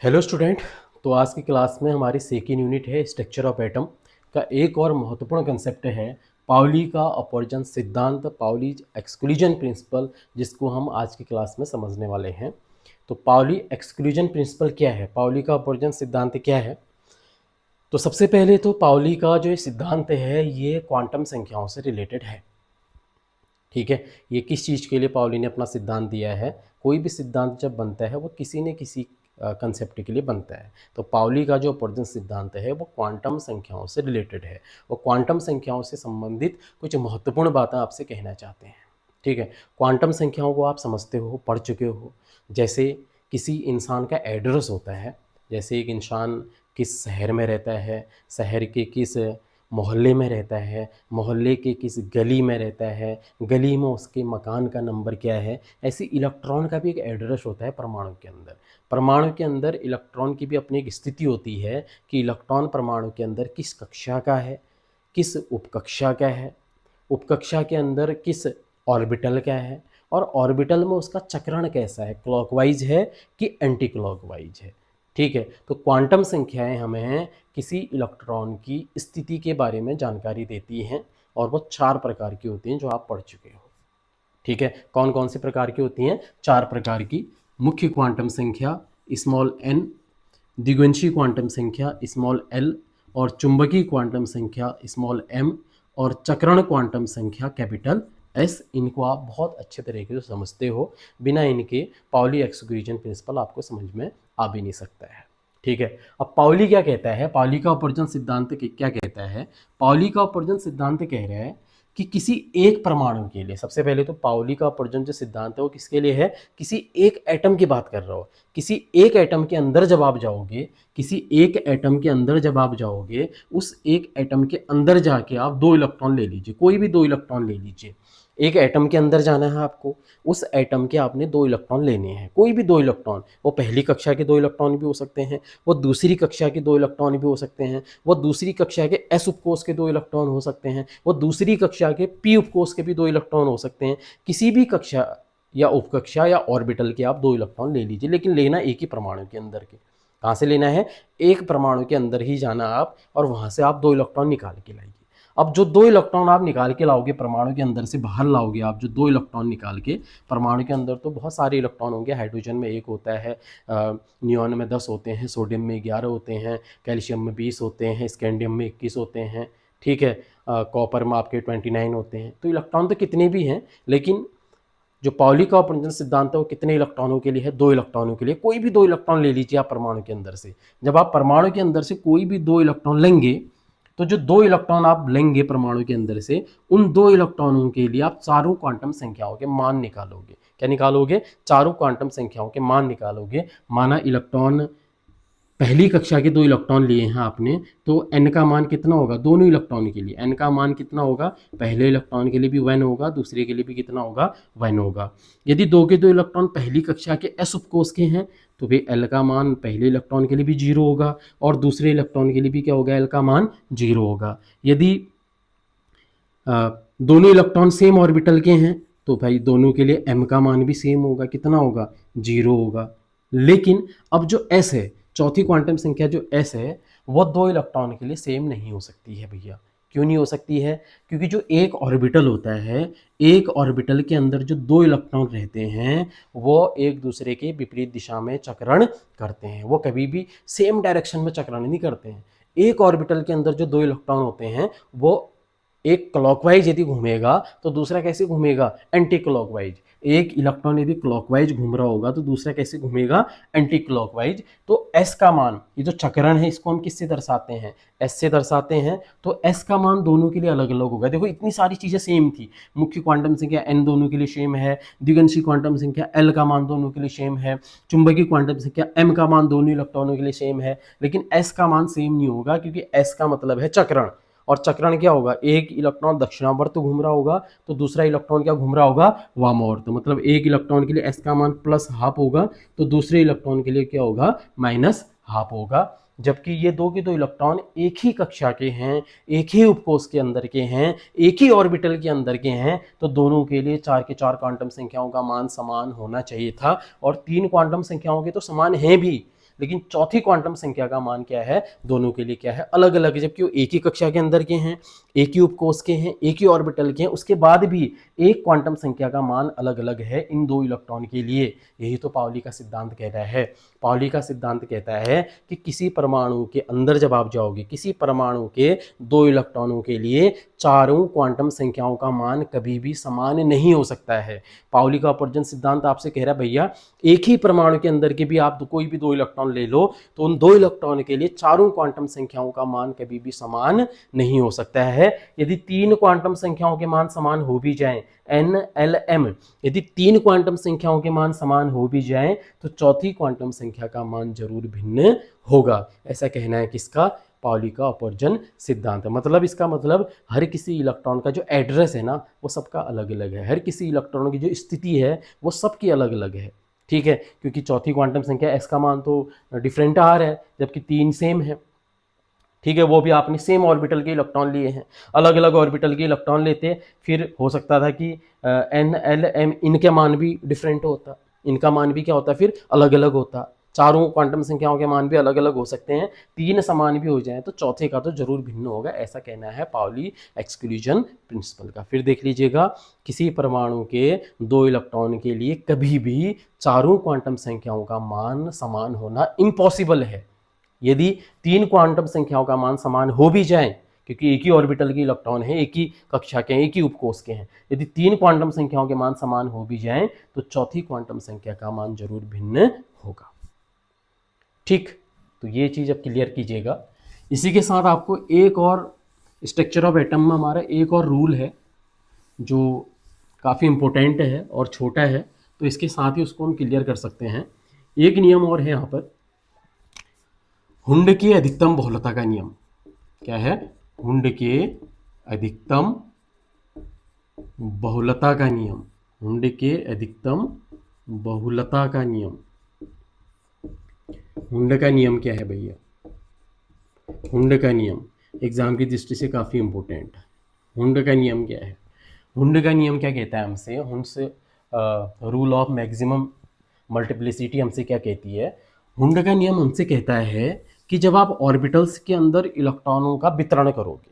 Hello student. तो आज की क्लास में हमारी सेकेंड यूनिट है स्ट्रक्चर ऑफ एटम का एक और महत्वपूर्ण कंसेप्ट है पाउली का अपवर्जन सिद्धांत, पाउली एक्सक्लूजन प्रिंसिपल, जिसको हम आज की क्लास में समझने वाले हैं। तो पाउली एक्सक्लूजन प्रिंसिपल क्या है, पाउली का अपवर्जन सिद्धांत क्या है? तो सबसे पहले तो पाउली का जो ये सिद्धांत है ये क्वांटम संख्याओं से रिलेटेड है। ठीक है, ये किस चीज़ के लिए पाउली ने अपना सिद्धांत दिया है? कोई भी सिद्धांत जब बनता है वो किसी न किसी कंसेप्ट के लिए बनता है। तो पाउली का जो अपवर्जन सिद्धांत है वो क्वांटम संख्याओं से रिलेटेड है। वो क्वांटम संख्याओं से संबंधित कुछ महत्वपूर्ण बातें आपसे कहना चाहते हैं। ठीक है, क्वांटम संख्याओं को आप समझते हो, पढ़ चुके हो। जैसे किसी इंसान का एड्रेस होता है, जैसे एक इंसान किस शहर में रहता है, शहर के किस मोहल्ले में रहता है, मोहल्ले के किस गली में रहता है, गली में उसके मकान का नंबर क्या है। ऐसे इलेक्ट्रॉन का भी एक एड्रेस होता है परमाणु के अंदर। परमाणु के अंदर इलेक्ट्रॉन की भी अपनी एक स्थिति होती है कि इलेक्ट्रॉन परमाणु के अंदर किस कक्षा का है, किस उपकक्षा का है, उपकक्षा के अंदर किस ऑर्बिटल का है, और ऑर्बिटल में उसका चक्रण कैसा है, क्लॉकवाइज है कि एंटी क्लॉकवाइज है। ठीक है, तो क्वांटम संख्याएं हमें किसी इलेक्ट्रॉन की स्थिति के बारे में जानकारी देती हैं, और वो 4 प्रकार की होती हैं जो आप पढ़ चुके हो। ठीक है, कौन कौन से प्रकार की होती हैं? 4 प्रकार की। मुख्य क्वांटम संख्या स्मॉल एन, द्विगुंशी क्वांटम संख्या स्मॉल एल, और चुंबकीय क्वांटम संख्या स्मॉल एम, और चक्रण क्वांटम संख्या कैपिटल एस। इनको आप बहुत अच्छे तरीके से समझते हो, बिना इनके पाउली एक्सक्लूजन प्रिंसिपल आपको समझ में आ भी नहीं सकता है। ठीक है, अब पाउली क्या कहता है, पाउली का अपवर्जन सिद्धांत क्या कहता है? पाउली का अपवर्जन सिद्धांत कह रहा है कि किसी एक परमाणु के लिए, सबसे पहले तो पाउली का अपवर्जन जो सिद्धांत है वो किसके लिए है? किसी एक एटम की बात कर रहा हो। किसी एक एटम के अंदर जब आप जाओगे, किसी एक एटम के अंदर जब आप जाओगे, उस एक एटम के अंदर जाके आप 2 इलेक्ट्रॉन ले लीजिए, कोई भी 2 इलेक्ट्रॉन ले लीजिए। एक एटम के अंदर जाना है आपको, उस एटम के आपने 2 इलेक्ट्रॉन लेने हैं, कोई भी 2 इलेक्ट्रॉन। वो पहली कक्षा के 2 इलेक्ट्रॉन भी हो सकते हैं, वो दूसरी कक्षा के 2 इलेक्ट्रॉन भी हो सकते हैं, वो दूसरी कक्षा के एस उपकोष के 2 इलेक्ट्रॉन हो सकते हैं, वो दूसरी कक्षा के पी उपकोष के भी 2 इलेक्ट्रॉन हो सकते हैं। किसी भी कक्षा या उपकक्षा या ऑर्बिटल के आप 2 इलेक्ट्रॉन ले लीजिए, लेकिन लेना एक ही परमाणु के अंदर के। कहाँ से लेना है? एक परमाणु के अंदर ही जाना आप, और वहाँ से आप 2 इलेक्ट्रॉन निकाल के लाइए। अब जो 2 इलेक्ट्रॉन आप निकाल के लाओगे परमाणु के अंदर से बाहर लाओगे, आप जो 2 इलेक्ट्रॉन निकाल के, परमाणु के अंदर तो बहुत सारे इलेक्ट्रॉन होंगे। हाइड्रोजन में 1 होता है, नियॉन में 10 होते हैं, सोडियम में 11 होते हैं, कैल्शियम में 20 होते हैं, स्कैंडियम में 21 होते हैं। ठीक है, कॉपर में आपके 29 होते हैं। तो इलेक्ट्रॉन तो कितने भी हैं, लेकिन जो पाउली का अपवर्जन सिद्धांत है वो कितने इलेक्ट्रॉनों के लिए है? 2 इलेक्ट्रॉनों के लिए। कोई भी 2 इलेक्ट्रॉन ले लीजिए आप परमाणु के अंदर से। जब आप परमाणु के अंदर से कोई भी 2 इलेक्ट्रॉन लेंगे, तो जो 2 इलेक्ट्रॉन आप लेंगे परमाणु के अंदर से, उन 2 इलेक्ट्रॉनों के लिए आप चारों क्वांटम संख्याओं के मान निकालोगे। क्या निकालोगे? चारों क्वांटम संख्याओं के मान निकालोगे। माना इलेक्ट्रॉन, पहली कक्षा के 2 इलेक्ट्रॉन लिए हैं आपने, तो n का मान कितना होगा दोनों इलेक्ट्रॉन के लिए? n का मान कितना होगा? पहले इलेक्ट्रॉन के लिए भी 1 होगा, दूसरे के लिए भी कितना होगा? 1 होगा। यदि 2 के 2 इलेक्ट्रॉन पहली कक्षा के s उपकोष के हैं, तो फिर l का मान पहले इलेक्ट्रॉन के लिए भी 0 होगा, और दूसरे इलेक्ट्रॉन के लिए भी क्या होगा? l का मान 0 होगा। यदि दोनों इलेक्ट्रॉन सेम ऑर्बिटल के हैं, तो भाई दोनों के लिए m का मान भी सेम होगा। कितना होगा? 0 होगा। लेकिन अब जो s है, चौथी क्वांटम संख्या जो s है, वो 2 इलेक्ट्रॉन के लिए सेम नहीं हो सकती है भैया। क्यों नहीं हो सकती है? क्योंकि जो एक ऑर्बिटल होता है, एक ऑर्बिटल के अंदर जो 2 इलेक्ट्रॉन रहते हैं, वो एक दूसरे के विपरीत दिशा में चक्रण करते हैं। वो कभी भी सेम डायरेक्शन में चक्रण नहीं करते हैं। एक ऑर्बिटल के अंदर जो 2 इलेक्ट्रॉन होते हैं, वो एक क्लॉकवाइज यदि घूमेगा तो दूसरा कैसे घूमेगा? Anti clockwise. एक इलेक्ट्रॉन यदि क्लॉकवाइज घूम रहा होगा तो दूसरा कैसे घूमेगा? Anti clockwise. तो एस का मान, ये जो चक्रण है इसको हम किससे दर्शाते हैं? एस से दर्शाते हैं। तो एस का मान दोनों के लिए अलग अलग होगा। देखो इतनी सारी चीजें सेम थी। मुख्य क्वांटम संख्या एन दोनों के लिए सेम है, द्विगुंशी क्वांटम संख्या एल का मान दोनों के लिए सेम है, चुंबकीय क्वांटम संख्या एम का मान दोनों इलेक्ट्रॉनों के लिए सेम है, लेकिन एस का मान सेम नहीं होगा, क्योंकि एस का मतलब है चक्रण। और चक्रण क्या होगा? एक इलेक्ट्रॉन दक्षिणावर्त घूम रहा होगा, तो दूसरा इलेक्ट्रॉन क्या घूम रहा होगा? वामावर्त। मतलब एक इलेक्ट्रॉन के लिए एस का मान प्लस हाफ होगा, तो दूसरे इलेक्ट्रॉन के लिए क्या होगा? माइनस हाफ होगा। जबकि ये 2 के 2 इलेक्ट्रॉन एक ही कक्षा के हैं, एक ही उपकोष के अंदर के हैं, एक ही ऑर्बिटल के अंदर के हैं, तो दोनों के लिए 4 के 4 क्वांटम संख्याओं का मान समान होना चाहिए था। और 3 क्वांटम संख्याओं के तो समान हैं भी, लेकिन चौथी क्वांटम संख्या का मान क्या है, दोनों के लिए क्या है, अलग अलग है। जबकि वो एक ही कक्षा के अंदर के हैं, एक ही उपकोष के हैं, एक ही ऑर्बिटल के हैं, उसके बाद भी एक क्वांटम संख्या का मान अलग अलग है इन दो इलेक्ट्रॉन के लिए। यही तो पाउली का सिद्धांत कहता है। पाउली का सिद्धांत कहता है कि किसी परमाणु के अंदर जब आप जाओगे, किसी परमाणु के दो इलेक्ट्रॉनों के लिए चारों क्वांटम संख्याओं का मान कभी भी समान नहीं हो सकता है। पाउली का अपवर्जन सिद्धांत आपसे कह रहा है भैया एक ही परमाणु के अंदर के भी आप कोई भी दो इलेक्ट्रॉन ले लो तो उन दो इलेक्ट्रॉन के लिए चारों क्वांटम संख्याओं का मान कभी भी समान नहीं हो सकता है। यदि तीन क्वांटम संख्याओं के मान समान हो भी जाएं, एन एल एम, यदि तीन क्वांटम संख्याओं के मान समान हो भी जाएं तो चौथी क्वांटम संख्या का मान जरूर भिन्न होगा। ऐसा कहना है किसका, पाउली का अपवर्जन सिद्धांत। मतलब इसका मतलब हर किसी इलेक्ट्रॉन का जो एड्रेस है ना वो सबका अलग अलग है, हर किसी इलेक्ट्रॉन की जो स्थिति है वो सबकी अलग अलग है। ठीक है, क्योंकि चौथी क्वांटम संख्या एस का मान तो डिफरेंट आ रहा है जबकि तीन सेम है। ठीक है, वो भी आपने सेम ऑर्बिटल के इलेक्ट्रॉन लिए हैं, अलग अलग ऑर्बिटल के इलेक्ट्रॉन लेते फिर हो सकता था कि एन एल एम इनके मान भी डिफरेंट होता, इनका मान भी क्या होता फिर अलग अलग होता। चारों क्वांटम संख्याओं के मान भी अलग अलग हो सकते हैं, तीन समान भी हो जाए तो चौथे का तो जरूर भिन्न होगा। ऐसा कहना है पाउली एक्सक्लूजन प्रिंसिपल का। फिर देख लीजिएगा, किसी परमाणु के दो इलेक्ट्रॉन के लिए कभी भी चारों क्वांटम संख्याओं का मान समान होना इम्पॉसिबल है। यदि तीन क्वांटम संख्याओं का मान समान हो भी जाए, क्योंकि एक ही ऑर्बिटल के इलेक्ट्रॉन है, एक ही कक्षा के हैं, एक ही उपकोष के हैं, यदि तीन क्वांटम संख्याओं के मान समान हो भी जाएं तो चौथी क्वांटम संख्या का मान जरूर भिन्न होगा। ठीक, तो ये चीज अब क्लियर कीजिएगा। इसी के साथ आपको एक और स्ट्रक्चर ऑफ एटम में हमारा एक और रूल है जो काफ़ी इंपॉर्टेंट है और छोटा है, तो इसके साथ ही उसको हम क्लियर कर सकते हैं। एक नियम और है यहाँ पर, हुंड की अधिकतम बहुलता का नियम। क्या है, हुंड के अधिकतम बहुलता का नियम, हुंड के अधिकतम बहुलता का नियम। हुंड का नियम क्या है भैया, हुंड का नियम एग्जाम की दृष्टि से काफ़ी इंपॉर्टेंट है। हुंड का नियम क्या है, हुंड का नियम क्या कहता है हमसे, हुंड से रूल ऑफ मैक्सिमम मल्टीप्लिसिटी हमसे क्या कहती है, हुंड का नियम हमसे कहता है कि जब आप ऑर्बिटल्स के अंदर इलेक्ट्रॉनों का वितरण करोगे,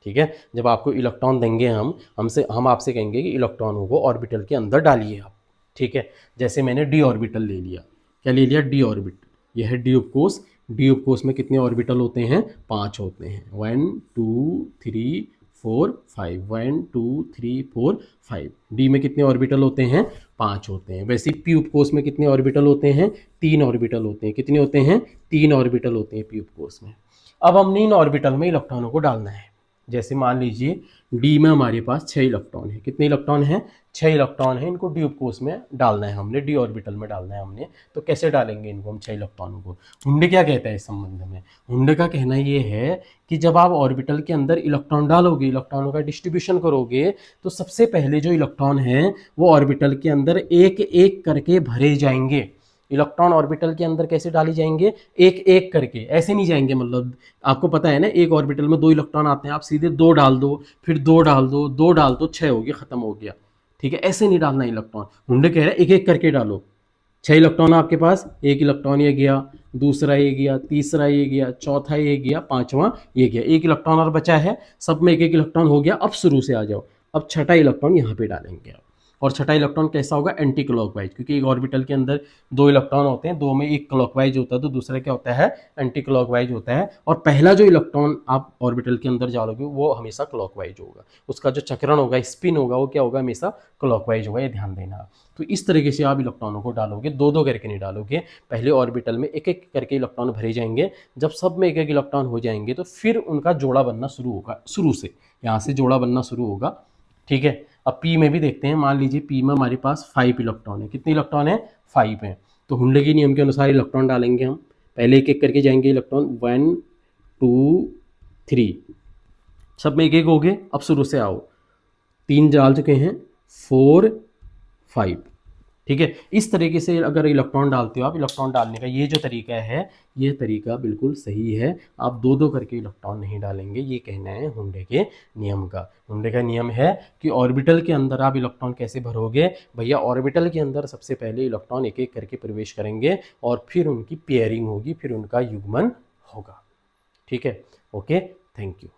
ठीक है, जब आपको इलेक्ट्रॉन देंगे हम आपसे कहेंगे कि इलेक्ट्रॉनों को ऑर्बिटल के अंदर डालिए आप। ठीक है, जैसे मैंने डी ऑर्बिटल ले लिया, क्या ले लिया, डी ऑर्बिटल। यह है डी उपकोष। डी उपकोष में कितने ऑर्बिटल होते हैं, 5 होते हैं, 1 2 3 4 5, 1 2 3 4 5। डी में कितने ऑर्बिटल होते हैं, 5 होते हैं। वैसे पी उपकोष में कितने ऑर्बिटल होते हैं, 3 ऑर्बिटल होते हैं। कितने होते हैं, 3 ऑर्बिटल होते हैं पी उपकोष में। अब हमने इन ऑर्बिटल में इलेक्ट्रॉनों को डालना है। जैसे मान लीजिए डी में हमारे पास 6 इलेक्ट्रॉन है। कितने इलेक्ट्रॉन हैं, 6 इलेक्ट्रॉन है। इनको डी उपकोष में डालना है हमने, डी ऑर्बिटल में डालना है हमने। तो कैसे डालेंगे इनको हम 6 इलेक्ट्रॉनों को, हुंड क्या कहता है इस संबंध में, हुंड का कहना ये है कि जब आप ऑर्बिटल के अंदर इलेक्ट्रॉन डालोगे, इलेक्ट्रॉनों का डिस्ट्रीब्यूशन करोगे, तो सबसे पहले जो इलेक्ट्रॉन हैं वो ऑर्बिटल के अंदर एक एक करके भरे जाएंगे। इलेक्ट्रॉन ऑर्बिटल के अंदर कैसे डाले जाएंगे, एक एक करके, ऐसे नहीं जाएंगे। मतलब आपको पता है ना, एक ऑर्बिटल में 2 इलेक्ट्रॉन आते हैं, आप सीधे 2 डाल दो, फिर 2 डाल दो, 2 डाल दो, 6 हो गया, खत्म हो गया। ठीक है, ऐसे नहीं डालना इलेक्ट्रॉन। हुंड कह रहा है एक एक करके डालो। 6 इलेक्ट्रॉन आपके पास, एक इलेक्ट्रॉन ये गया, दूसरा ये गया, तीसरा ये गया, चौथा ये गया, पांचवा ये गया, एक इलेक्ट्रॉन और बचा है, सब में एक एक इलेक्ट्रॉन हो गया। अब शुरू से आ जाओ, अब छठा इलेक्ट्रॉन यहाँ पे डालेंगे आप। और छठा इलेक्ट्रॉन कैसा होगा, एंटी क्लॉकवाइज, क्योंकि एक ऑर्बिटल के अंदर 2 इलेक्ट्रॉन होते हैं, 2 में एक क्लॉकवाइज होता है तो दूसरा क्या होता है, एंटी क्लॉकवाइज होता है। और पहला जो इलेक्ट्रॉन आप ऑर्बिटल के अंदर डालोगे वो हमेशा क्लॉकवाइज होगा, उसका जो चक्रण होगा, स्पिन होगा, वो क्या होगा, हमेशा क्लॉकवाइज होगा, ये ध्यान देना। तो इस तरीके से आप इलेक्ट्रॉनों को डालोगे, 2-2 करके नहीं डालोगे। पहले ऑर्बिटल में एक एक करके इलेक्ट्रॉन भरे जाएंगे, जब सब में एक एक इलेक्ट्रॉन हो जाएंगे तो फिर उनका जोड़ा बनना शुरू होगा, शुरू से यहाँ से जोड़ा बनना शुरू होगा। ठीक है, अब पी में भी देखते हैं। मान लीजिए पी में हमारे पास 5 इलेक्ट्रॉन है। कितने इलेक्ट्रॉन है, 5 है। तो हुंड के नियम के अनुसार इलेक्ट्रॉन डालेंगे हम, पहले एक एक करके जाएंगे इलेक्ट्रॉन, 1 2 3, सब में एक एक हो गए। अब शुरू से आओ, 3 डाल चुके हैं, 4 5, ठीक है। इस तरीके से अगर इलेक्ट्रॉन डालते हो आप, इलेक्ट्रॉन डालने का ये जो तरीका है, ये तरीका बिल्कुल सही है। आप दो दो करके इलेक्ट्रॉन नहीं डालेंगे, ये कहना है हुंडे के नियम का। हुंडे का नियम है कि ऑर्बिटल के अंदर आप इलेक्ट्रॉन कैसे भरोगे भैया, ऑर्बिटल के अंदर सबसे पहले इलेक्ट्रॉन एक एक करके प्रवेश करेंगे और फिर उनकी पेयरिंग होगी, फिर उनका युग्मन होगा। ठीक है, ओके, थैंक यू।